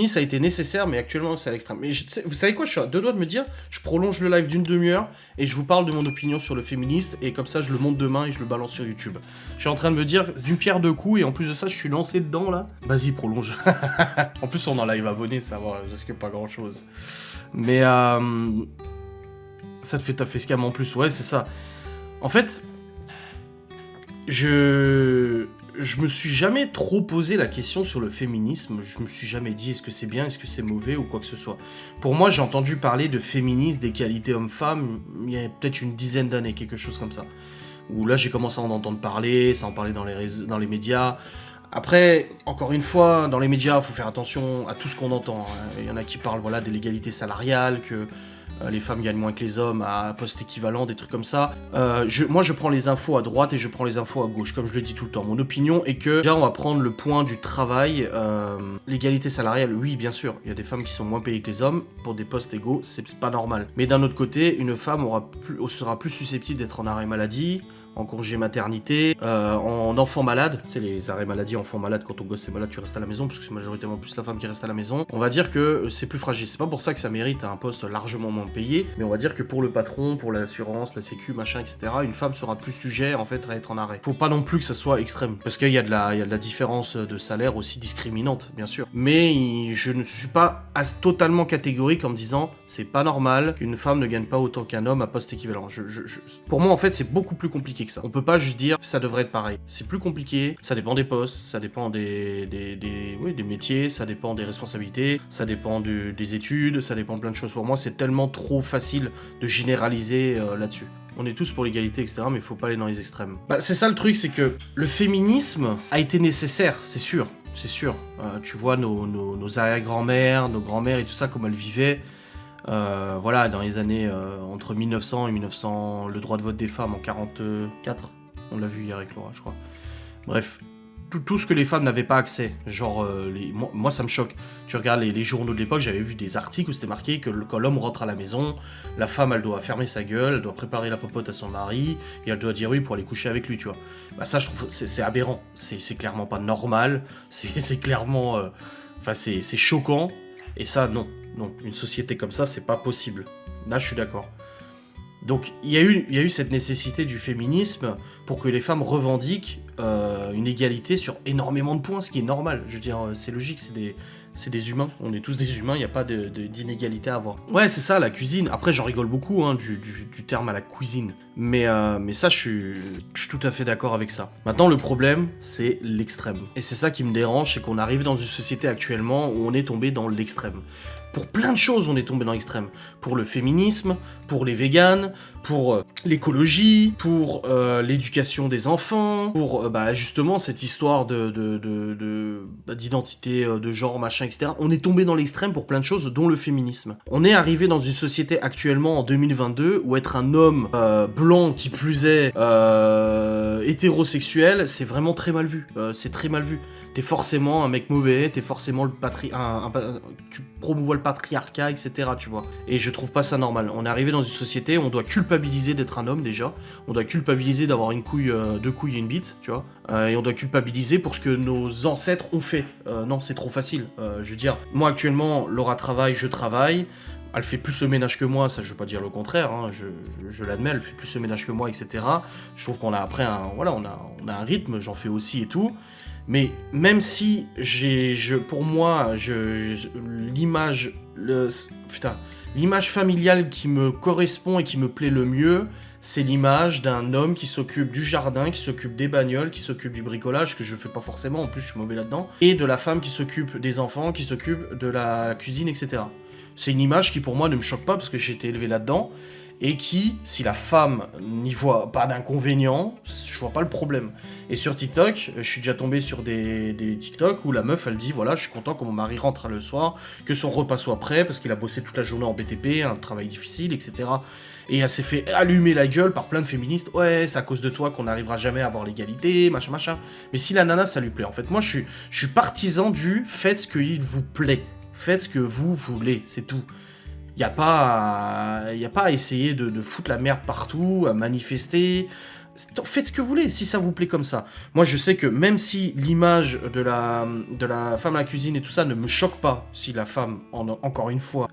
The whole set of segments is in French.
féminisme a été nécessaire, mais actuellement c'est à l'extrême. Mais vous savez quoi, je suis à deux doigts de me dire, je prolonge le live d'une demi-heure et je vous parle de mon opinion sur le féministe et comme ça je le monte demain et je le balance sur YouTube. Je suis en train de me dire d'une pierre deux coups et en plus de ça je suis lancé dedans là. Vas-y, prolonge. En plus on en live abonné, ça va, risque pas grand chose. Mais ça te fait ta facecam en plus, ouais c'est ça. En fait, je me suis jamais trop posé la question sur le féminisme. Je me suis jamais dit est-ce que c'est bien, est-ce que c'est mauvais ou quoi que ce soit. Pour moi, j'ai entendu parler de féminisme, d'égalité homme-femme, il y a peut-être une dizaine d'années, quelque chose comme ça. Où là, j'ai commencé à en entendre parler, ça en parlait dans les médias. Après, encore une fois, dans les médias, il faut faire attention à tout ce qu'on entend. Il y en a qui parlent voilà, de l'égalité salariale, que les femmes gagnent moins que les hommes à poste équivalent, des trucs comme ça. Moi, je prends les infos à droite et je prends les infos à gauche, comme je le dis tout le temps. Mon opinion est que, déjà, on va prendre le point du travail. L'égalité salariale, oui, bien sûr, il y a des femmes qui sont moins payées que les hommes pour des postes égaux, c'est pas normal. Mais d'un autre côté, une femme sera plus susceptible d'être en arrêt maladie, en congé maternité, en enfant malade, tu sais les arrêts maladie, enfant malade, quand ton gosse est malade tu restes à la maison, parce que c'est majoritairement plus la femme qui reste à la maison, on va dire que c'est plus fragile, c'est pas pour ça que ça mérite un poste largement moins payé, mais on va dire que pour le patron, pour l'assurance, la sécu, machin, etc., une femme sera plus sujet en fait à être en arrêt. Faut pas non plus que ça soit extrême, parce qu'il y a de la différence de salaire aussi discriminante, bien sûr, mais je ne suis pas totalement catégorique en me disant c'est pas normal qu'une femme ne gagne pas autant qu'un homme à poste équivalent. Pour moi en fait c'est beaucoup plus compliqué que ça. On peut pas juste dire ça devrait être pareil. C'est plus compliqué, ça dépend des postes, ça dépend des métiers, ça dépend des responsabilités, ça dépend des études, ça dépend de plein de choses. Pour moi, c'est tellement trop facile de généraliser là-dessus. On est tous pour l'égalité, etc., mais il faut pas aller dans les extrêmes. Bah, c'est ça le truc, c'est que le féminisme a été nécessaire, c'est sûr. C'est sûr. Tu vois nos arrière-grand-mères, nos grands-mères et tout ça, comment elles vivaient. Voilà, dans les années entre 1900 et 1900, le droit de vote des femmes en 44, on l'a vu hier avec Laura, je crois. Bref, tout ce que les femmes n'avaient pas accès, genre, moi ça me choque. Tu regardes les journaux de l'époque, j'avais vu des articles où c'était marqué que quand l'homme rentre à la maison, la femme elle doit fermer sa gueule, elle doit préparer la popote à son mari, et elle doit dire oui pour aller coucher avec lui, tu vois. Bah ça je trouve, c'est aberrant, c'est clairement pas normal, c'est clairement, enfin c'est choquant, et ça non. Non, une société comme ça, c'est pas possible. Là, je suis d'accord. Donc, il y a eu cette nécessité du féminisme pour que les femmes revendiquent une égalité sur énormément de points, ce qui est normal. Je veux dire, c'est logique, c'est des humains. On est tous des humains, il n'y a pas d'inégalité à avoir. Ouais, c'est ça, la cuisine. Après, j'en rigole beaucoup, hein, du terme à la cuisine. Mais ça, je suis tout à fait d'accord avec ça. Maintenant, le problème, c'est l'extrême. Et c'est ça qui me dérange, c'est qu'on arrive dans une société actuellement où on est tombé dans l'extrême. Pour plein de choses, on est tombé dans l'extrême. Pour le féminisme, pour les véganes, pour l'écologie, pour l'éducation des enfants, pour justement cette histoire d'identité de genre, machin, etc. On est tombé dans l'extrême pour plein de choses, dont le féminisme. On est arrivé dans une société actuellement, en 2022, où être un homme blanc, qui plus est hétérosexuel, c'est vraiment très mal vu. C'est très mal vu. T'es forcément un mec mauvais, t'es forcément tu promouvois le patriarcat, etc., tu vois. Et je trouve pas ça normal. On est arrivé dans une société, on doit culpabiliser d'être un homme, déjà. On doit culpabiliser d'avoir une couille, deux couilles et une bite, tu vois. Et on doit culpabiliser pour ce que nos ancêtres ont fait. Non, c'est trop facile. Je veux dire, moi, actuellement, Laura travaille, je travaille. Elle fait plus le ménage que moi, ça je veux pas dire le contraire, hein, je l'admets, elle fait plus le ménage que moi, etc. Je trouve qu'on a après on a un rythme, j'en fais aussi et tout. Mais même si pour moi, l'image familiale qui me correspond et qui me plaît le mieux, c'est l'image d'un homme qui s'occupe du jardin, qui s'occupe des bagnoles, qui s'occupe du bricolage, que je fais pas forcément, en plus je suis mauvais là-dedans, et de la femme qui s'occupe des enfants, qui s'occupe de la cuisine, etc. C'est une image qui pour moi ne me choque pas parce que j'ai été élevé là-dedans, et qui, si la femme n'y voit pas d'inconvénient, je vois pas le problème. Et sur TikTok, je suis déjà tombé sur des TikTok où la meuf, elle dit, voilà, je suis content que mon mari rentre le soir, que son repas soit prêt, parce qu'il a bossé toute la journée en BTP, un travail difficile, etc. Et elle s'est fait allumer la gueule par plein de féministes, ouais, c'est à cause de toi qu'on n'arrivera jamais à avoir l'égalité, machin, machin. Mais si la nana, ça lui plaît, en fait, moi, je suis partisan du faites ce qu'il vous plaît, faites ce que vous voulez, c'est tout. Y a pas à essayer de foutre la merde partout, à manifester. Faites ce que vous voulez, si ça vous plaît comme ça. Moi, je sais que même si l'image de la femme à la cuisine et tout ça ne me choque pas, si la femme, encore une fois,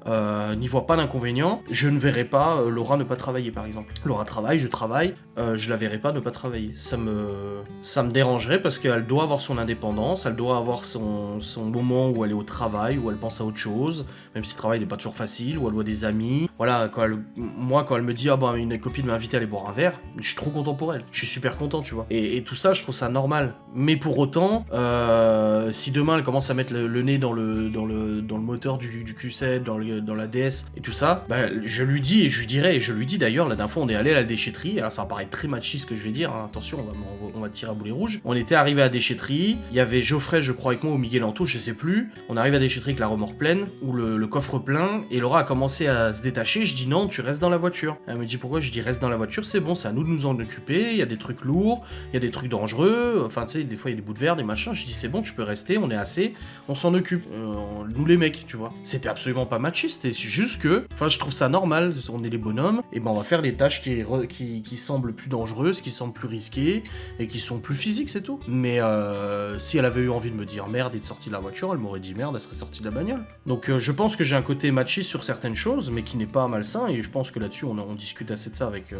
n'y voit pas d'inconvénient, je ne verrai pas Laura ne pas travailler, par exemple. Laura travaille, je travaille, je la verrai pas ne pas travailler. Ça me dérangerait parce qu'elle doit avoir son indépendance, elle doit avoir son moment où elle est au travail, où elle pense à autre chose, même si le travail n'est pas toujours facile, où elle voit des amis. Voilà, quand elle me dit, ah bah une copine m'a invité à aller boire un verre, je suis trop content pour elle. Je suis super content, tu vois. Et tout ça, je trouve ça normal. Mais pour autant, si demain elle commence à mettre le nez dans le moteur du Q7, dans la DS et tout ça, bah, je lui dis, et je lui dirai, et je lui dis d'ailleurs, la dernière fois on est allé à la déchetterie, alors ça va paraître très machiste ce que je vais dire, hein, attention, on va tirer à boulet rouge. On était arrivé à la déchetterie, il y avait Geoffrey, je crois, avec moi, ou Miguel Anto, je sais plus. On arrive à la déchetterie avec la remorque pleine, ou le coffre plein, et Laura a commencé à se détacher. Je dis non, tu restes dans la voiture. Elle me dit pourquoi? Je dis reste dans la voiture, c'est bon, c'est à nous de nous en occuper. Il y a des trucs lourds, il y a des trucs dangereux, enfin tu sais, des fois il y a des bouts de verre, des machins. Je dis c'est bon, tu peux rester, on est assez, on s'en occupe. Nous les mecs, tu vois. C'était absolument pas machiste, c'est juste que, enfin je trouve ça normal, on est les bonhommes, et ben on va faire les tâches qui semblent plus dangereuses, qui semblent plus risquées, et qui sont plus physiques, c'est tout. Mais si elle avait eu envie de me dire merde et de sortir de la voiture, elle m'aurait dit merde, elle serait sortie de la bagnole. Donc je pense que j'ai un côté machiste sur certaines choses, mais qui n'est pas malsain, et je pense que là-dessus on discute assez de ça avec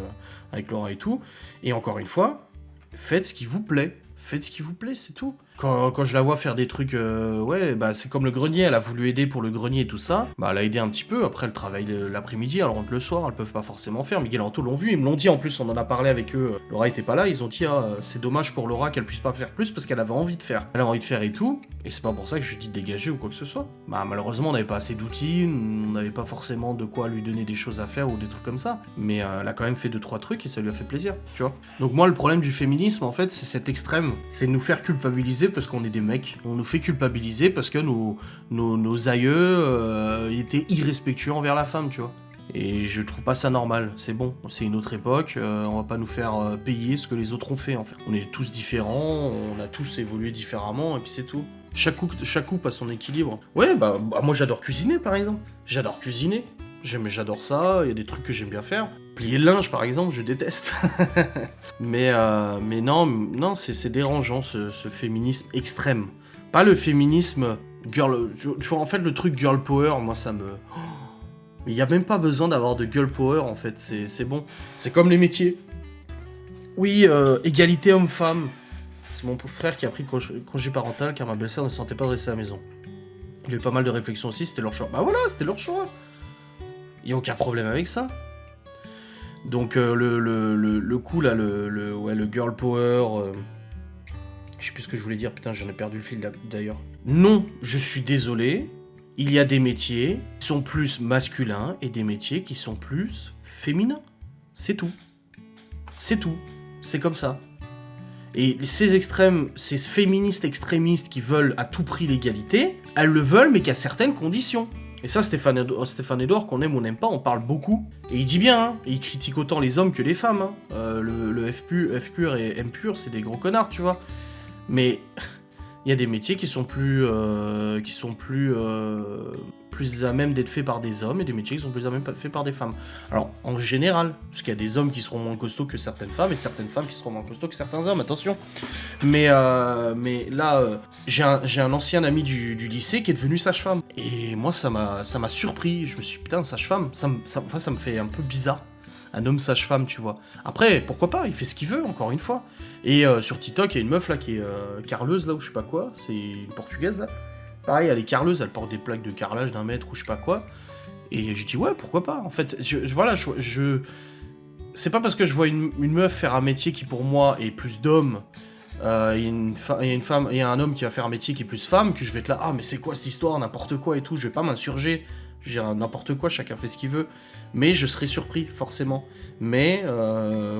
Laura et tout. Et encore une fois, faites ce qui vous plaît. Faites ce qui vous plaît, c'est tout. Quand je la vois faire des trucs, ouais, bah c'est comme le grenier, elle a voulu aider pour le grenier et tout ça, bah elle a aidé un petit peu, après elle travaille l'après-midi, elle rentre le soir, elles peuvent pas forcément faire, Miguel et Anto l'ont vu, ils me l'ont dit en plus, on en a parlé avec eux, Laura était pas là, ils ont dit, c'est dommage pour Laura qu'elle puisse pas faire plus parce qu'elle avait envie de faire. Elle a envie de faire et tout, et c'est pas pour ça que je lui dis de dégager ou quoi que ce soit. Bah malheureusement on n'avait pas assez d'outils, on n'avait pas forcément de quoi lui donner des choses à faire ou des trucs comme ça, mais elle a quand même fait 2-3 trucs et ça lui a fait plaisir, tu vois. Donc moi le problème du féminisme en fait, c'est cet extrême, c'est de nous faire culpabiliser parce qu'on est des mecs. On nous fait culpabiliser parce que nos aïeux étaient irrespectueux envers la femme, tu vois. Et je trouve pas ça normal, c'est bon, c'est une autre époque, on va pas nous faire payer ce que les autres ont fait en fait. On est tous différents, on a tous évolué différemment et puis c'est tout. Chaque couple a son équilibre. Ouais, bah moi j'adore cuisiner par exemple. J'adore cuisiner. J'adore ça, il y a des trucs que j'aime bien faire. Plier le linge par exemple, je déteste. mais non, c'est dérangeant ce féminisme extrême. Pas le féminisme girl... Tu vois, en fait le truc girl power, moi ça me... Il n'y a même pas besoin d'avoir de girl power en fait, c'est bon. C'est comme les métiers. Oui, égalité homme-femme. C'est mon pauvre frère qui a pris le congé parental car ma belle-sœur ne se sentait pas de rester à la maison. Il y a eu pas mal de réflexions aussi, c'était leur choix. Bah voilà, c'était leur choix. Il n'y a aucun problème avec ça. Donc le coup là, le girl power... je sais plus ce que je voulais dire, putain j'en ai perdu le fil d'ailleurs. Non, je suis désolé, il y a des métiers qui sont plus masculins et des métiers qui sont plus féminins. C'est tout. C'est tout. C'est comme ça. Et ces extrêmes, ces féministes extrémistes qui veulent à tout prix l'égalité, elles le veulent mais qu'à certaines conditions. Et ça, Stéphane Edouard, qu'on aime ou on n'aime pas, on parle beaucoup. Et il dit bien, hein, et il critique autant les hommes que les femmes. Hein. Le F pur et M pur, c'est des gros connards, tu vois. Mais il y a des métiers qui sont plus à même d'être faits par des hommes et des métiers qui sont plus à même faits par des femmes. Alors, en général, parce qu'il y a des hommes qui seront moins costauds que certaines femmes et certaines femmes qui seront moins costauds que certains hommes, attention. Mais là, j'ai un ancien ami du lycée qui est devenu sage-femme. Et moi, ça m'a surpris. Je me suis dit, putain, sage-femme, ça me fait un peu bizarre. Un homme sage-femme, tu vois. Après, pourquoi pas, il fait ce qu'il veut, encore une fois. Et sur TikTok, il y a une meuf, là, qui est carleuse, là, ou je sais pas quoi. C'est une portugaise, là. Pareil, elle est carleuse, elle porte des plaques de carrelage d'1 mètre, ou je sais pas quoi. Et je dis, ouais, pourquoi pas. En fait, c'est pas parce que je vois une meuf faire un métier qui, pour moi, est plus d'homme, et une femme, et un homme qui va faire un métier qui est plus femme, que je vais être là, ah, mais c'est quoi cette histoire, n'importe quoi et tout, je vais pas m'insurger. Je veux dire, n'importe quoi, chacun fait ce qu'il veut. Mais je serais surpris, forcément. Mais,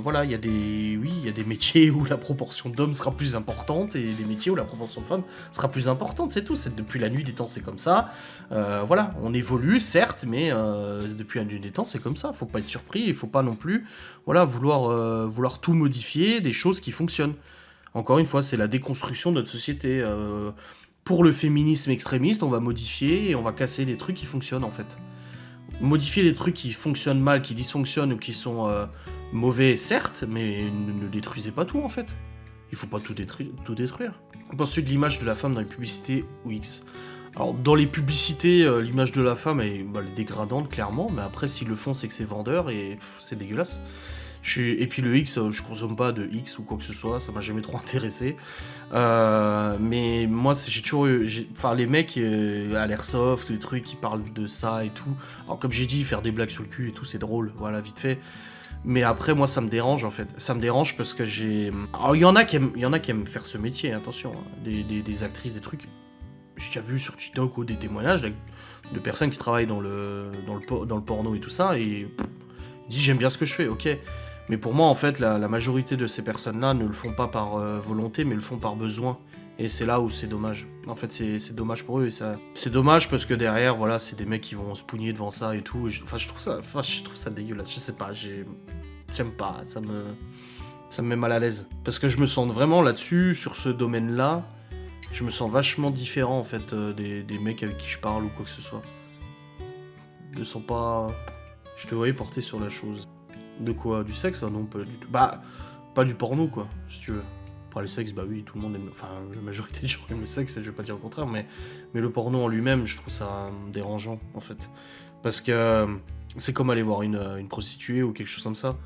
voilà, il y a des métiers où la proportion d'hommes sera plus importante, et des métiers où la proportion de femmes sera plus importante, c'est tout. Depuis la nuit des temps, c'est comme ça. Voilà, on évolue, certes, mais depuis la nuit des temps, c'est comme ça. Faut pas être surpris, il faut pas non plus, voilà, vouloir tout modifier, des choses qui fonctionnent. Encore une fois, c'est la déconstruction de notre société. Pour le féminisme extrémiste, on va modifier et on va casser des trucs qui fonctionnent en fait. Modifier les trucs qui fonctionnent mal, qui dysfonctionnent ou qui sont Mauvais, certes, mais ne détruisez pas tout, en fait. Il faut pas tout détruire. Pensez de l'image de la femme dans les publicités ou X. Alors, dans les publicités, l'image de la femme, elle est dégradante, clairement, mais après, s'ils le font, c'est que c'est vendeur, et c'est dégueulasse. Et puis le X, je consomme pas de X ou quoi que ce soit, ça m'a jamais trop intéressé. Mais moi, j'ai toujours eu... Enfin, les mecs à l'airsoft, les trucs qui parlent de ça et tout. Alors, comme j'ai dit, faire des blagues sur le cul et tout, c'est drôle, voilà, vite fait. Mais après, moi, ça me dérange, en fait. Ça me dérange parce que j'ai... Alors, il y en a qui aiment faire ce métier, attention. Hein. Des actrices, des trucs. J'ai déjà vu sur TikTok ou des témoignages de personnes qui travaillent dans le porno et tout ça, et ils disent j'aime bien ce que je fais, ok. Mais pour moi, en fait, la majorité de ces personnes-là ne le font pas par volonté, mais le font par besoin. Et c'est là où c'est dommage. En fait, c'est dommage pour eux. Et ça... C'est dommage parce que derrière, voilà, c'est des mecs qui vont se pougner devant ça et tout. Et je trouve ça dégueulasse. Je sais pas, j'aime pas. Ça me met mal à l'aise. Parce que je me sens vraiment là-dessus, sur ce domaine-là, je me sens vachement différent, en fait, des mecs avec qui je parle ou quoi que ce soit. Je me sens pas... Je te voyais porter sur la chose. De quoi? Du sexe? Non, pas du tout. Bah, pas du porno, quoi, si tu veux. Pour le sexe, bah oui, tout le monde aime... Enfin, la majorité des gens aiment le sexe, je vais pas dire le contraire, mais le porno en lui-même, je trouve ça dérangeant, en fait. Parce que c'est comme aller voir une prostituée ou quelque chose comme ça.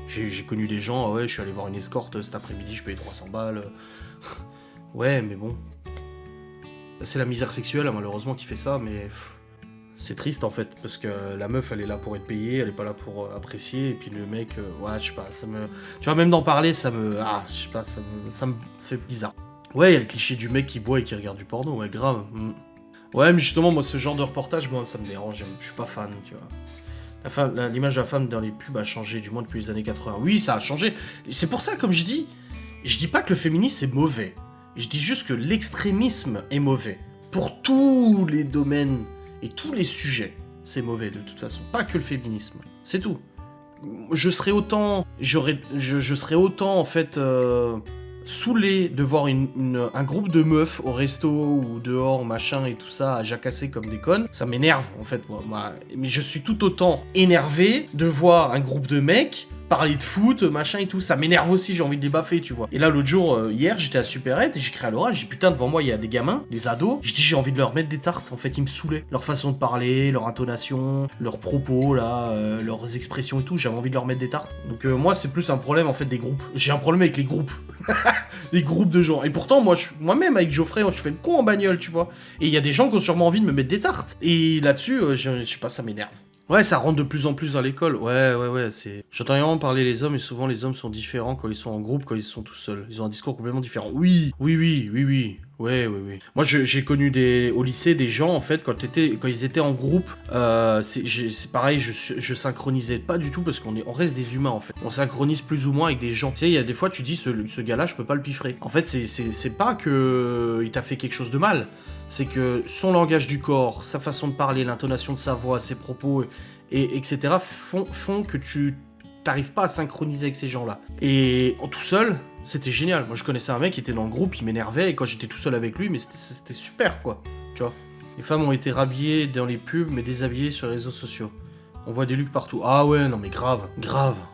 J'ai connu des gens, ouais, je suis allé voir une escorte cet après-midi, je payais 300 balles. Ouais, mais bon. C'est la misère sexuelle, malheureusement, qui fait ça, mais... C'est triste en fait, parce que la meuf elle est là pour être payée, elle est pas là pour apprécier, et puis le mec, ouais, je sais pas, ça me... Tu vois, même d'en parler, ça me... Ah, je sais pas, ça me fait bizarre. Ouais, il y a le cliché du mec qui boit et qui regarde du porno, ouais, grave. Ouais, mais justement, moi, ce genre de reportage, moi, ça me dérange, je suis pas fan, tu vois. L'image de la femme dans les pubs a changé, du moins depuis les années 80. Oui, ça a changé. C'est pour ça, comme je dis pas que le féminisme est mauvais. Je dis juste que l'extrémisme est mauvais. Pour tous les domaines et tous les sujets, c'est mauvais de toute façon. Pas que le féminisme. C'est tout. Je serais autant en fait saoulé de voir un groupe de meufs au resto ou dehors, machin et tout ça, à jacasser comme des connes. Ça m'énerve en fait. Moi. Mais je suis tout autant énervé de voir un groupe de mecs parler de foot, machin et tout, ça m'énerve aussi, j'ai envie de les baffer, tu vois. Et là, l'autre jour, hier, j'étais à Supérette et j'ai crié à l'orage, j'ai dit putain, devant moi, il y a des gamins, des ados, je dis j'ai envie de leur mettre des tartes, en fait, ils me saoulaient. Leur façon de parler, leur intonation, leurs propos, là, leurs expressions et tout, j'avais envie de leur mettre des tartes. Donc moi, c'est plus un problème, en fait, des groupes. J'ai un problème avec les groupes. Les groupes de gens. Et pourtant, moi-même, avec Geoffrey, je fais le con en bagnole, tu vois. Et il y a des gens qui ont sûrement envie de me mettre des tartes. Et là-dessus, je sais pas, ça m'énerve. Ouais, ça rentre de plus en plus dans l'école. Ouais, c'est... J'entends vraiment parler les hommes, et souvent les hommes sont différents quand ils sont en groupe, quand ils sont tout seuls. Ils ont un discours complètement différent. Oui. Ouais. Moi, j'ai connu au lycée des gens, en fait, quand ils étaient en groupe, c'est pareil, je synchronisais pas du tout, parce on reste des humains, en fait. On synchronise plus ou moins avec des gens. Tu sais, il y a des fois, tu dis, ce gars-là, je peux pas le piffrer. En fait, c'est pas que il t'a fait quelque chose de mal. C'est que son langage du corps, sa façon de parler, l'intonation de sa voix, ses propos, etc. font que tu t'arrives pas à synchroniser avec ces gens-là. Et tout seul, c'était génial. Moi, je connaissais un mec qui était dans le groupe, il m'énervait, et quand j'étais tout seul avec lui, mais c'était super, quoi. Tu vois. Les femmes ont été rhabillées dans les pubs, mais déshabillées sur les réseaux sociaux. On voit des looks partout. Ah ouais, non mais grave.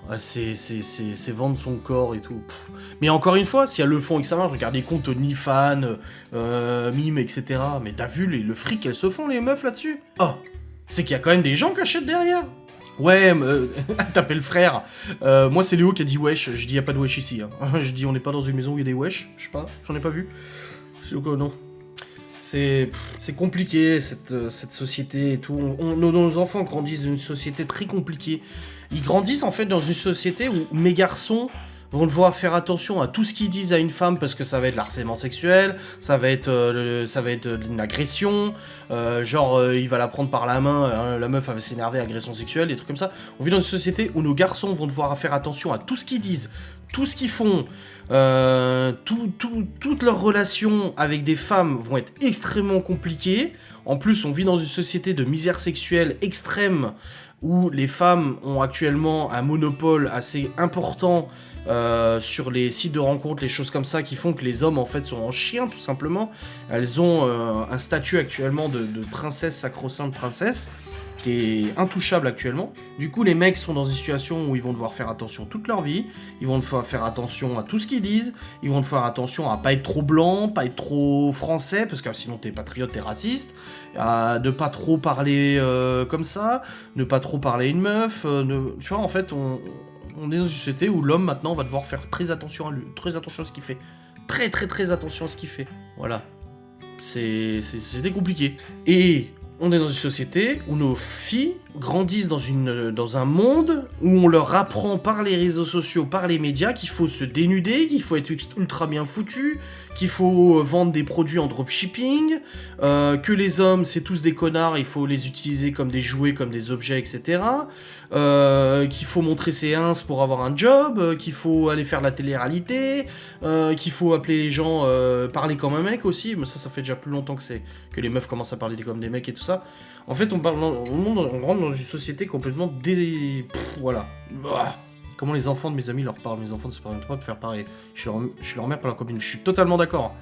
Ah, c'est vendre son corps et tout. Pff. Mais encore une fois, si elles le font et que ça marche, regarde les comptes OnlyFans, Mime, etc. Mais t'as vu le fric qu'elles se font, les meufs, là-dessus? Oh, c'est qu'il y a quand même des gens qui achètent derrière. Ouais, t'appelles frère. Moi, c'est Léo qui a dit wesh. Je dis, y a pas de wesh ici. Hein. Je dis, on n'est pas dans une maison où il y a des wesh. Je sais pas, j'en ai pas vu. Donc, non. C'est compliqué, cette société et tout. Nos enfants grandissent dans une société très compliquée. Ils grandissent en fait dans une société où mes garçons vont devoir faire attention à tout ce qu'ils disent à une femme parce que ça va être l'harcèlement sexuel, ça va être une agression, il va la prendre par la main, la meuf elle va s'énerver, agression sexuelle, des trucs comme ça. On vit dans une société où nos garçons vont devoir faire attention à tout ce qu'ils disent, tout ce qu'ils font, toutes leurs relations avec des femmes vont être extrêmement compliquées. En plus, on vit dans une société de misère sexuelle extrême où les femmes ont actuellement un monopole assez important sur les sites de rencontres, les choses comme ça, qui font que les hommes en fait sont en chien tout simplement. Elles ont un statut actuellement de princesse, sacro-sainte princesse. t'es intouchable actuellement. Du coup, les mecs sont dans une situation où ils vont devoir faire attention toute leur vie, ils vont devoir faire attention à tout ce qu'ils disent, ils vont devoir faire attention à pas être trop blanc, pas être trop français, parce que sinon t'es patriote, t'es raciste, à ne pas trop parler comme ça, ne pas trop parler à une meuf, tu vois, en fait, on est dans une société où l'homme, maintenant, va devoir faire très attention à lui, très attention à ce qu'il fait. Très, très, très attention à ce qu'il fait. Voilà. C'était compliqué. Et on est dans une société où nos filles grandissent dans un monde où on leur apprend par les réseaux sociaux, par les médias, qu'il faut se dénuder, qu'il faut être ultra bien foutu, qu'il faut vendre des produits en dropshipping, que les hommes, c'est tous des connards, il faut les utiliser comme des jouets, comme des objets, etc. Qu'il faut montrer ses ins pour avoir un job, qu'il faut aller faire de la télé-réalité, qu'il faut appeler les gens, parler comme un mec aussi, mais ça fait déjà plus longtemps que les meufs commencent à parler comme des mecs et tout ça. En fait, on rentre dans une société complètement voilà. Comment les enfants de mes amis leur parlent, mes enfants ne se permettent pas de faire pareil. Je suis leur mère, pas leur copine, je suis totalement d'accord.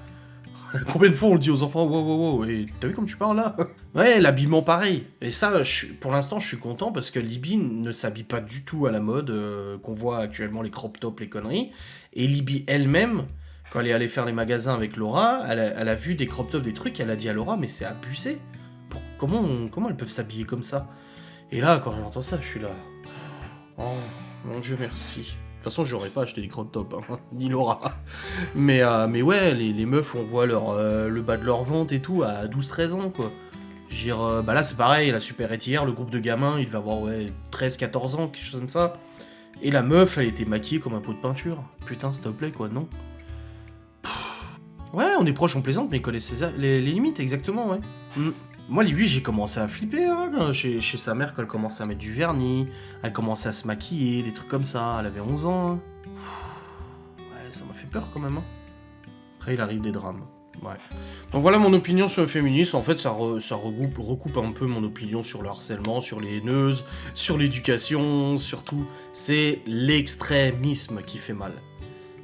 Combien de fois on le dit aux enfants, wow, et t'as vu comme tu parles là? Ouais, l'habillement pareil. Et ça, pour l'instant, je suis content parce que Libby ne s'habille pas du tout à la mode qu'on voit actuellement, les crop tops, les conneries. Et Libby elle-même, quand elle est allée faire les magasins avec Laura, elle a vu des crop tops, des trucs, elle a dit à Laura, mais c'est abusé. Comment elles peuvent s'habiller comme ça? Et là, quand j'entends ça, je suis là. Oh, mon Dieu, merci. De toute façon, j'aurais pas acheté des crop tops, hein, ni Laura. Mais ouais, les meufs, on voit le bas de leur ventre et tout à 12-13 ans, quoi. Je veux dire, bah là, c'est pareil, la super étière, le groupe de gamins, il va avoir, 13-14 ans, quelque chose comme ça. Et la meuf, elle était maquillée comme un pot de peinture. Putain, s'il te plaît, quoi, non? Ouais, on est proches, on plaisante, mais il connaît les limites, exactement, ouais. Moi, lui, j'ai commencé à flipper chez sa mère quand elle commençait à mettre du vernis, elle commençait à se maquiller, des trucs comme ça, elle avait 11 ans. Hein. Ouais, ça m'a fait peur quand même. Hein. Après, il arrive des drames. Ouais. Donc voilà mon opinion sur le féminisme. En fait, ça recoupe un peu mon opinion sur le harcèlement, sur les haineuses, sur l'éducation, surtout. C'est l'extrémisme qui fait mal.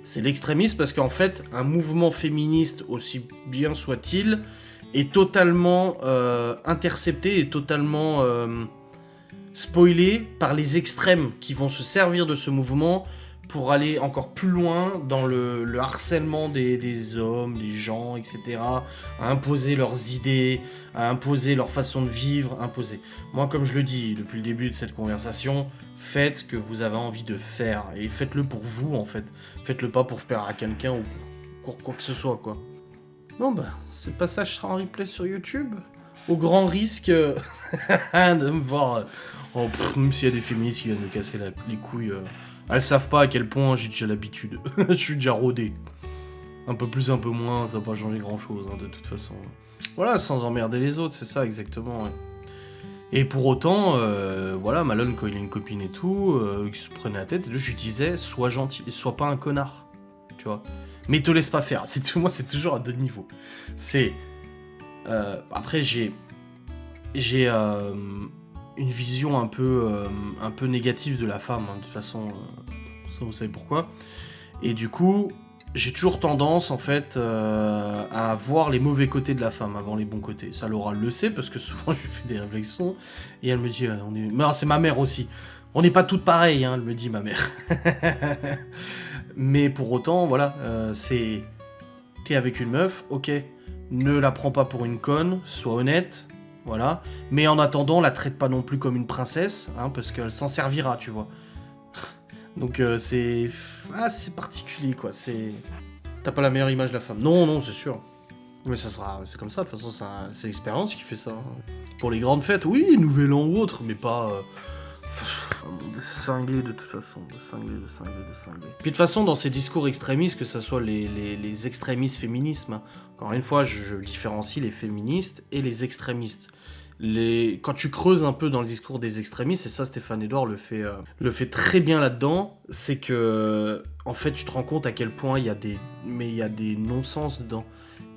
C'est l'extrémisme parce qu'en fait, un mouvement féministe, aussi bien soit-il, est totalement intercepté et totalement spoilé par les extrêmes qui vont se servir de ce mouvement pour aller encore plus loin dans le harcèlement des hommes, des gens, etc. À imposer leurs idées, à imposer leur façon de vivre, imposer. Moi, comme je le dis depuis le début de cette conversation, faites ce que vous avez envie de faire. Et faites-le pour vous, en fait. Faites-le pas pour faire à quelqu'un ou pour quoi que ce soit, quoi. Bon bah, ce passage sera en replay sur YouTube. Au grand risque de me voir... même s'il y a des féministes qui viennent me casser les couilles... elles savent pas à quel point j'ai déjà l'habitude. Je suis déjà rodé. Un peu plus, un peu moins, ça va pas changer grand-chose, hein, de toute façon. Voilà, sans emmerder les autres, c'est ça, exactement, ouais. Et pour autant, voilà, Malone, quand il a une copine et tout, qui se prenait la tête, je lui disais, sois gentil, sois pas un connard, tu vois. Mais te laisse pas faire. Moi, c'est toujours à deux niveaux. C'est... après, j'ai une vision un peu négative de la femme, hein, de toute façon, ça vous savez pourquoi. Et du coup, j'ai toujours tendance, en fait, à voir les mauvais côtés de la femme avant les bons côtés. Ça, Laura le sait, parce que souvent, je lui fais des réflexions, et elle me dit, mais c'est ma mère aussi. On n'est pas toutes pareilles, hein, elle me dit, ma mère. Mais pour autant, voilà, t'es avec une meuf, ok, ne la prends pas pour une conne, sois honnête, voilà. Mais en attendant, la traite pas non plus comme une princesse, hein, parce qu'elle s'en servira, tu vois. Donc c'est particulier, quoi, T'as pas la meilleure image de la femme. Non, c'est sûr. Mais c'est comme ça, de toute façon, c'est l'expérience qui fait ça. Hein. Pour les grandes fêtes, oui, Nouvel An ou autre, mais pas... cinglé de toute façon, de cinglé. Puis de toute façon, dans ces discours extrémistes, que ce soit les extrémistes féminisme, hein, encore une fois, je différencie les féministes et les extrémistes. Quand tu creuses un peu dans le discours des extrémistes, et ça Stéphane Edouard le fait très bien là-dedans, c'est que en fait tu te rends compte à quel point il y a des non-sens dedans.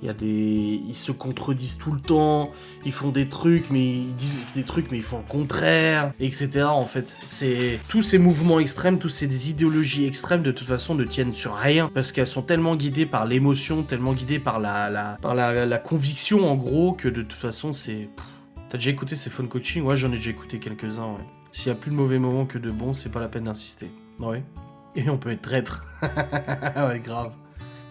Ils se contredisent tout le temps, ils font des trucs, mais ils disent des trucs, mais ils font le contraire, etc. En fait, tous ces mouvements extrêmes, toutes ces idéologies extrêmes, de toute façon, ne tiennent sur rien, parce qu'elles sont tellement guidées par l'émotion, tellement guidées par la conviction, en gros, que de toute façon, T'as déjà écouté ces phone coaching? Ouais, j'en ai déjà écouté quelques-uns, ouais. S'il y a plus de mauvais moments que de bons, c'est pas la peine d'insister. Ouais. Et on peut être traître. Ouais, grave.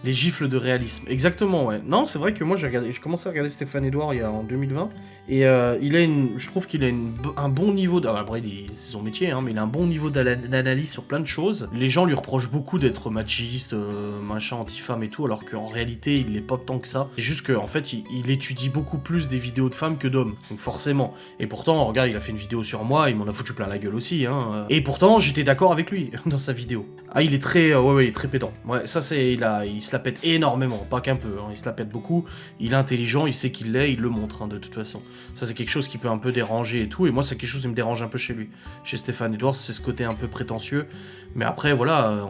Les gifles de réalisme. Exactement, ouais. Non, c'est vrai que moi, j'ai commencé à regarder Stéphane Edouard en 2020. Et je trouve qu'il a un bon niveau... Après, c'est son métier, hein, mais il a un bon niveau d'analyse sur plein de choses. Les gens lui reprochent beaucoup d'être machiste, machin, anti-femme et tout, alors qu'en réalité, il l'est pas tant que ça. C'est juste qu'en fait, il étudie beaucoup plus des vidéos de femmes que d'hommes. Donc forcément. Et pourtant, regarde, il a fait une vidéo sur moi, il m'en a foutu plein la gueule aussi. Hein. Et pourtant, j'étais d'accord avec lui dans sa vidéo. Ah, il est très... ouais, il est très pédant. Ouais, ça, c'est... Il se la pète énormément, pas qu'un peu, hein, il se la pète beaucoup, il est intelligent, il sait qu'il l'est, il le montre, hein, de toute façon. Ça, c'est quelque chose qui peut un peu déranger et tout, et moi, c'est quelque chose qui me dérange un peu chez lui. Chez Stéphane Edouard, c'est ce côté un peu prétentieux, mais après, voilà,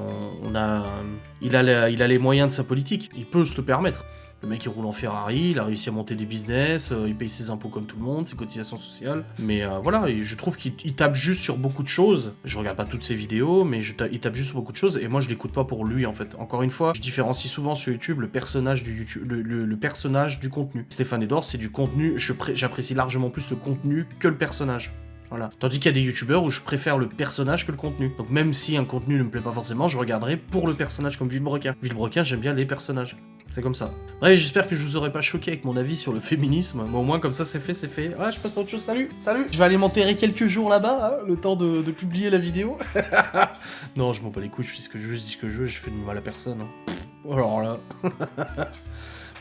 il a les moyens de sa politique, il peut se le permettre. Le mec, il roule en Ferrari, il a réussi à monter des business, il paye ses impôts comme tout le monde, ses cotisations sociales. Mais voilà, et je trouve qu'il tape juste sur beaucoup de choses. Je regarde pas toutes ses vidéos, mais il tape juste sur beaucoup de choses, et moi, je l'écoute pas pour lui, en fait. Encore une fois, je différencie souvent sur YouTube le personnage le personnage du contenu. Stéphane Edouard, c'est du contenu, j'apprécie largement plus le contenu que le personnage. Voilà. Tandis qu'il y a des youtubeurs où je préfère le personnage que le contenu. Donc même si un contenu ne me plaît pas forcément, je regarderai pour le personnage, comme Villebrequin. Villebrequin, j'aime bien les personnages. C'est comme ça. Bref, j'espère que je vous aurais pas choqué avec mon avis sur le féminisme. Mais au moins, comme ça, c'est fait, c'est fait. Ouais, je passe à autre chose. Salut. Je vais aller m'enterrer quelques jours là-bas, hein, le temps de publier la vidéo. Non, je m'en bats les couilles, je fais ce que je veux, je dis ce que je veux, je fais de mal à personne. Hein. Alors là...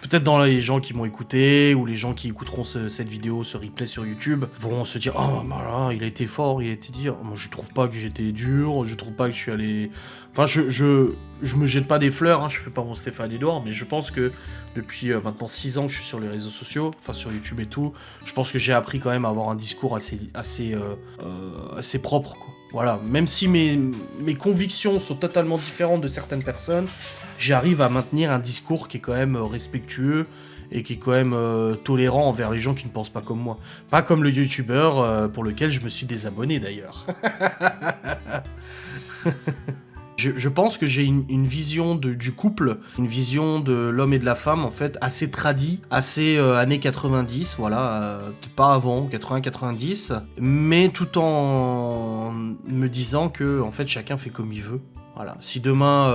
Peut-être dans les gens qui m'ont écouté, ou les gens qui écouteront cette vidéo, ce replay sur YouTube, vont se dire « Oh, voilà, il a été fort, il a été dire. Moi, je trouve pas que j'étais dur, je trouve pas que je suis allé... » Enfin, je me jette pas des fleurs, hein, je fais pas mon Stéphane Edouard, mais je pense que depuis maintenant 6 ans que je suis sur les réseaux sociaux, enfin sur YouTube et tout, je pense que j'ai appris quand même à avoir un discours assez propre, quoi. Voilà, même si mes convictions sont totalement différentes de certaines personnes, j'arrive à maintenir un discours qui est quand même respectueux et qui est quand même tolérant envers les gens qui ne pensent pas comme moi. Pas comme le youtubeur pour lequel je me suis désabonné d'ailleurs. Je pense que j'ai une vision du couple, une vision de l'homme et de la femme, en fait, assez tradie, assez années 90, voilà, pas avant, 80-90, mais tout en me disant que, en fait, chacun fait comme il veut. Voilà. Si demain,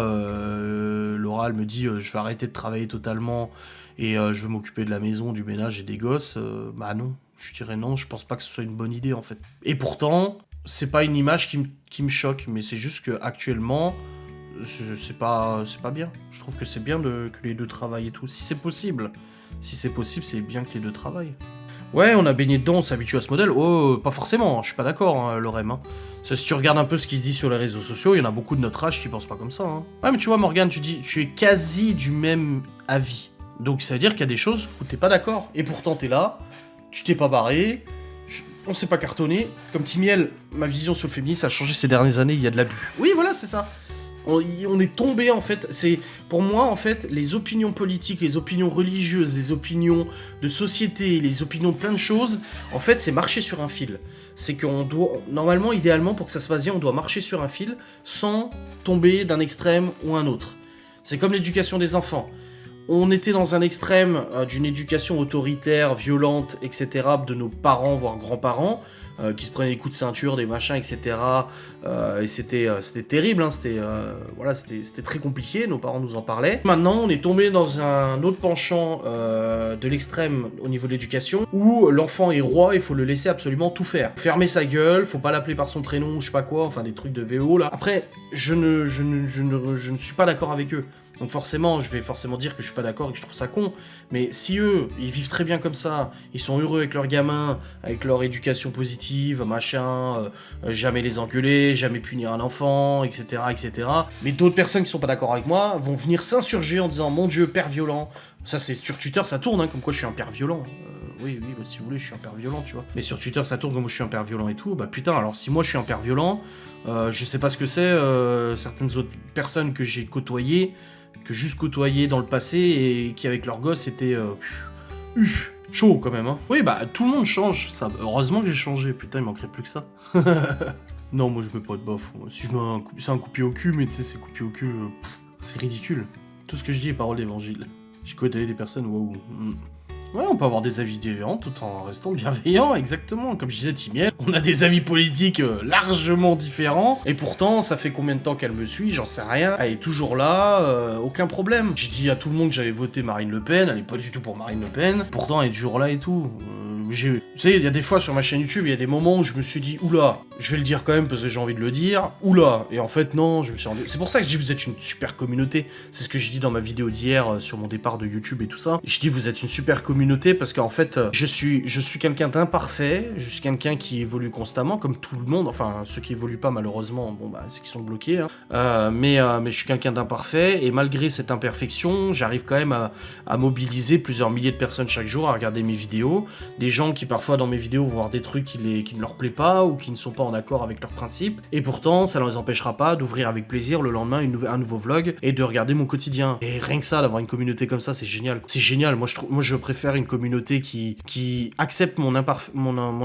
Laura, elle me dit je vais arrêter de travailler totalement et je veux m'occuper de la maison, du ménage et des gosses, bah non, je dirais non, je pense pas que ce soit une bonne idée, en fait. Et pourtant... C'est pas une image qui me choque, mais c'est juste que actuellement, c'est pas bien. Je trouve que c'est bien que les deux travaillent et tout. Si c'est possible, c'est bien que les deux travaillent. Ouais, on a baigné dedans, on s'habitue à ce modèle. Oh, pas forcément, je suis pas d'accord, hein, Lorem. Hein. Si tu regardes un peu ce qui se dit sur les réseaux sociaux, il y en a beaucoup de notre âge qui pensent pas comme ça. Hein. Ouais, mais tu vois, Morgane, tu es quasi du même avis. Donc ça veut dire qu'il y a des choses où t'es pas d'accord. Et pourtant, t'es là, tu t'es pas barré... On s'est pas cartonné. Comme Timiel, ma vision sur le féminisme a changé ces dernières années, il y a de l'abus. Oui, voilà, c'est ça. On est tombé, en fait. C'est pour moi, en fait, les opinions politiques, les opinions religieuses, les opinions de société, les opinions de plein de choses, en fait, c'est marcher sur un fil. C'est qu'on doit, normalement, idéalement, pour que ça se passe bien, on doit marcher sur un fil sans tomber d'un extrême ou un autre. C'est comme l'éducation des enfants. On était dans un extrême d'une éducation autoritaire, violente, etc. de nos parents, voire grands-parents, qui se prenaient des coups de ceinture, des machins, etc. Et c'était terrible, hein, c'était très compliqué, nos parents nous en parlaient. Maintenant, on est tombé dans un autre penchant de l'extrême au niveau de l'éducation, où l'enfant est roi, il faut le laisser absolument tout faire. Fermer sa gueule, faut pas l'appeler par son prénom, je sais pas quoi, enfin des trucs de VO là. Après, je ne suis pas d'accord avec eux. Donc forcément, je vais forcément dire que je suis pas d'accord et que je trouve ça con, mais si eux, ils vivent très bien comme ça, ils sont heureux avec leurs gamins, avec leur éducation positive, machin, jamais les engueuler, jamais punir un enfant, etc., etc., mais d'autres personnes qui sont pas d'accord avec moi vont venir s'insurger en disant « Mon Dieu, père violent !» Ça, c'est sur Twitter, ça tourne, hein, comme quoi je suis un père violent. Oui, bah, si vous voulez, je suis un père violent, tu vois. Mais sur Twitter, ça tourne comme je suis un père violent et tout, bah putain, alors si moi je suis un père violent, je sais pas ce que c'est, certaines autres personnes que j'ai côtoyées, que juste côtoyé dans le passé et qui avec leurs gosses étaient chaud quand même, hein. Oui, bah tout le monde change, ça. Heureusement que j'ai changé, putain, il manquerait plus que ça. Non, moi je mets pas de bof. Si je mets c'est un coup-pied au cul, mais tu sais, c'est coup-pied au cul, c'est ridicule. Tout ce que je dis est parole d'évangile. J'ai côtoyé des personnes, waouh. Ouais, on peut avoir des avis différents tout en restant bienveillant, exactement. Comme je disais, Timiel, on a des avis politiques largement différents, et pourtant, ça fait combien de temps qu'elle me suit, j'en sais rien. Elle est toujours là, aucun problème. J'ai dit à tout le monde que j'avais voté Marine Le Pen, elle est pas du tout pour Marine Le Pen, pourtant elle est toujours là et tout. Tu sais, il y a des fois sur ma chaîne YouTube, il y a des moments où je me suis dit, oula, je vais le dire quand même parce que j'ai envie de le dire, oula, et en fait non, je me suis rendu... C'est pour ça que je dis vous êtes une super communauté, c'est ce que j'ai dit dans ma vidéo d'hier sur mon départ de YouTube et tout ça. Je dis vous êtes une super communauté parce qu'en fait, je suis quelqu'un d'imparfait, je suis quelqu'un qui évolue constamment, comme tout le monde, enfin ceux qui évoluent pas malheureusement, bon bah c'est qu'ils sont bloqués, hein. Mais je suis quelqu'un d'imparfait, et malgré cette imperfection, j'arrive quand même à mobiliser plusieurs milliers de personnes chaque jour à regarder mes vidéos, des gens qui parfois dans mes vidéos vont voir des trucs qui ne leur plaît pas ou qui ne sont pas en accord avec leurs principes, et pourtant ça ne les empêchera pas d'ouvrir avec plaisir le lendemain un nouveau vlog et de regarder mon quotidien. Et rien que ça, d'avoir une communauté comme ça, c'est génial. C'est génial, moi je préfère une communauté qui accepte mon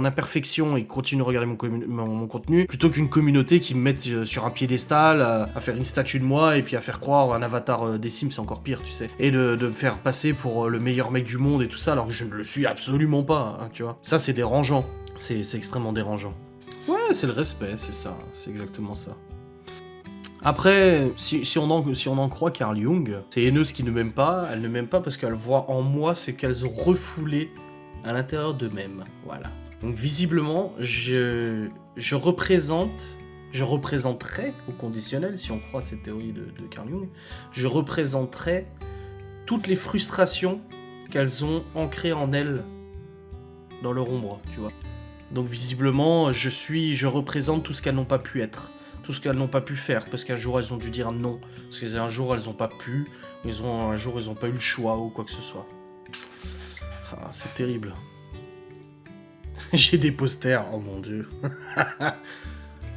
imperfection et continue de regarder mon contenu, plutôt qu'une communauté qui me mette sur un piédestal, à faire une statue de moi et puis à faire croire un avatar des Sims, c'est encore pire, tu sais. Et de me faire passer pour le meilleur mec du monde et tout ça, alors que je ne le suis absolument pas, hein, tu vois. Ça, c'est dérangeant. C'est extrêmement dérangeant. Ouais, c'est le respect, c'est ça. C'est exactement ça. Après, si on en croit Carl Jung, ces haineuses qui ne m'aiment pas, elles ne m'aiment pas parce qu'elles voient en moi ce qu'elles ont refoulé à l'intérieur d'eux-mêmes. Voilà. Donc visiblement, je représenterai, au conditionnel, si on croit à cette théorie de Carl Jung, je représenterai toutes les frustrations qu'elles ont ancrées en elles dans leur ombre, tu vois. Donc visiblement, je représente tout ce qu'elles n'ont pas pu être, tout ce qu'elles n'ont pas pu faire, parce qu'un jour elles ont dû dire non, parce qu'un jour elles n'ont pas pu, un jour ils n'ont pas eu le choix ou quoi que ce soit. Ah, c'est terrible. J'ai des posters, oh mon dieu.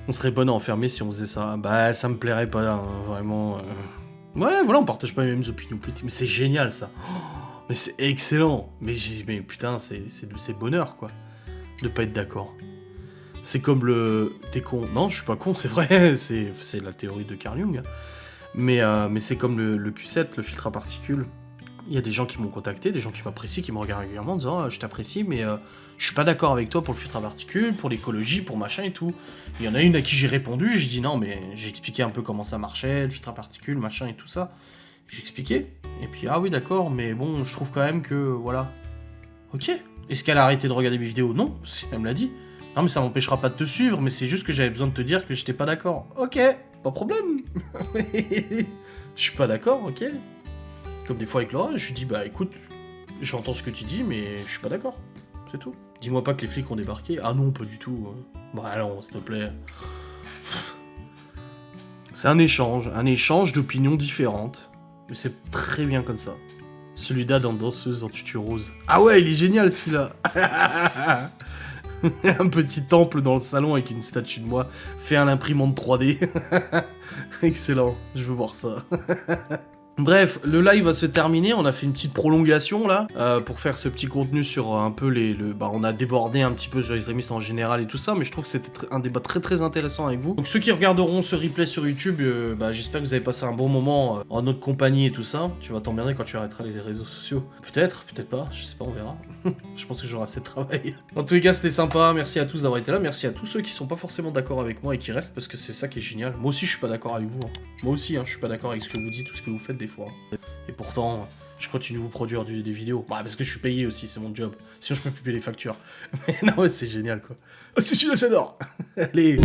On serait bon à enfermer si on faisait ça. Bah ça me plairait pas, hein, vraiment. Ouais, voilà, on partage pas les mêmes opinions politiques, mais c'est génial ça. Oh, mais c'est excellent. Mais putain, c'est bonheur quoi. De pas être d'accord. C'est comme le... T'es con. Non, je suis pas con, c'est vrai, c'est la théorie de Carl Jung. Mais c'est comme le Q7, le filtre à particules. Il y a des gens qui m'ont contacté, des gens qui m'apprécient, qui me regardent régulièrement en disant ah, je t'apprécie, mais je suis pas d'accord avec toi pour le filtre à particules, pour l'écologie, pour machin et tout. Il y en a une à qui j'ai répondu, j'ai dit non, mais j'ai expliqué un peu comment ça marchait, le filtre à particules, machin et tout ça. J'ai expliqué, et puis ah oui, d'accord, mais bon, je trouve quand même que voilà. Ok. Est-ce qu'elle a arrêté de regarder mes vidéos? Non, elle me l'a dit. Non, mais ça m'empêchera pas de te suivre, mais c'est juste que j'avais besoin de te dire que j'étais pas d'accord. Ok, pas de problème. Je suis pas d'accord, ok. Comme des fois avec Laura, je lui dis bah écoute, j'entends ce que tu dis, mais je suis pas d'accord. C'est tout. Dis-moi pas que les flics ont débarqué. Ah non, pas du tout. Bah non, s'il te plaît. C'est un échange d'opinions différentes. Mais c'est très bien comme ça. Celui-là dans Danseuse en tutu rose. Ah ouais, il est génial celui-là. Un petit temple dans le salon avec une statue de moi fait à l'imprimante 3D. Excellent, je veux voir ça. Bref, le live va se terminer, on a fait une petite prolongation là, pour faire ce petit contenu sur un peu on a débordé un petit peu sur les extrémistes en général et tout ça, mais je trouve que c'était un débat très très intéressant avec vous. Donc ceux qui regarderont ce replay sur YouTube, j'espère que vous avez passé un bon moment en notre compagnie et tout ça. Tu vas t'emmerder quand tu arrêteras les réseaux sociaux. Peut-être, peut-être pas, je sais pas, on verra. Je pense que j'aurai assez de travail. En tous les cas, c'était sympa, merci à tous d'avoir été là, merci à tous ceux qui sont pas forcément d'accord avec moi et qui restent, parce que c'est ça qui est génial. Moi aussi je suis pas d'accord avec vous, hein. Moi aussi, hein, je suis pas d'accord avec ce que vous dites, tout ce que vous faites des fois. Et pourtant, je continue de vous produire des vidéos. Bah, parce que je suis payé aussi, c'est mon job. Sinon, je peux plus payer les factures. Mais non, c'est génial, quoi. Oh, c'est génial, j'adore. Allez.